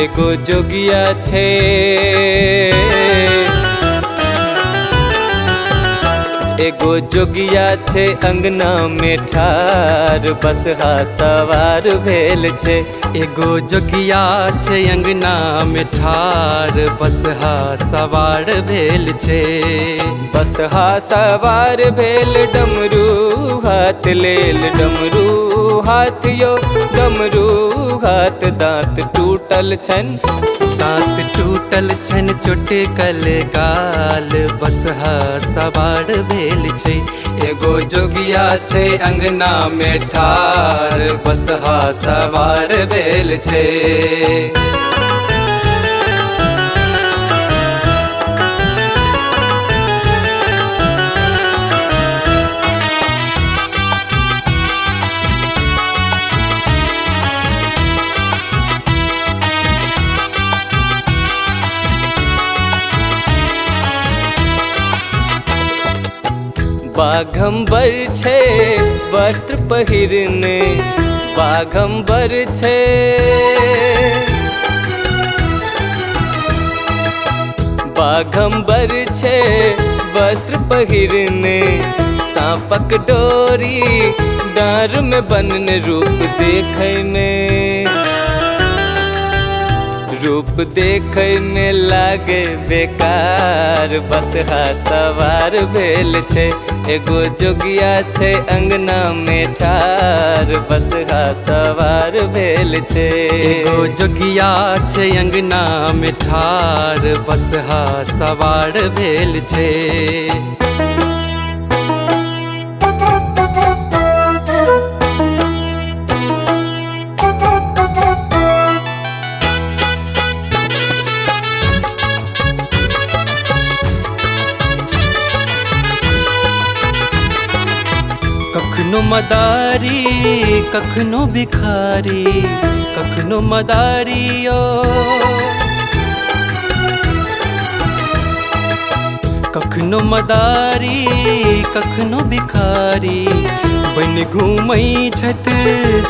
एगो जोगिया छे एगो जोगिया छे अंगना में ठार बसहा सवार भेल छे। एगो जोगिया छे अंगना में ठार बसहा सवार भेल छे। बसहा सवार भेल डमरू हाथ लेल डमरू हाथ यो डमरू हाथ दांत टूटल छन दांत टूटल छन चोटकल गाल बसहा सवार भेल छे। एगो जोगिया छे अंगना में ठार बसहा सवार भेल छे। बाघंबर छे वस्त्र पहिरने बाघंबर छे। बाघंबर छे वस्त्र पहिरने सांपक डोरी डार में बनने रूप देखे में लागे बेकार बसहा सवार भेल छे। एगो जोगिया छे अंगना में ठार बसहा सवार भेल छे। एगो जोगिया छे अंगना में ठार बसहा सवार भेल छे। कखनो मदारी कखनो भिखारी कखनो मदारियो कखनो मदारी कखनो भिखारी बन घूमई छत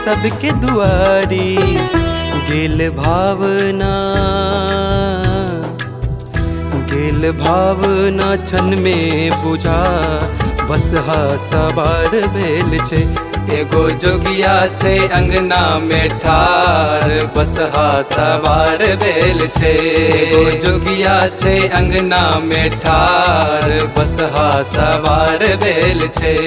सबके दुआरी। गेल भावना क्षण में बुझा बसहा सवार भेल छे। एगो जोगिया छे अंगना में ठार बसहा सवार भेल छे। एगो जोगिया छे अंगना में ठार बसहा सवार भेल छे।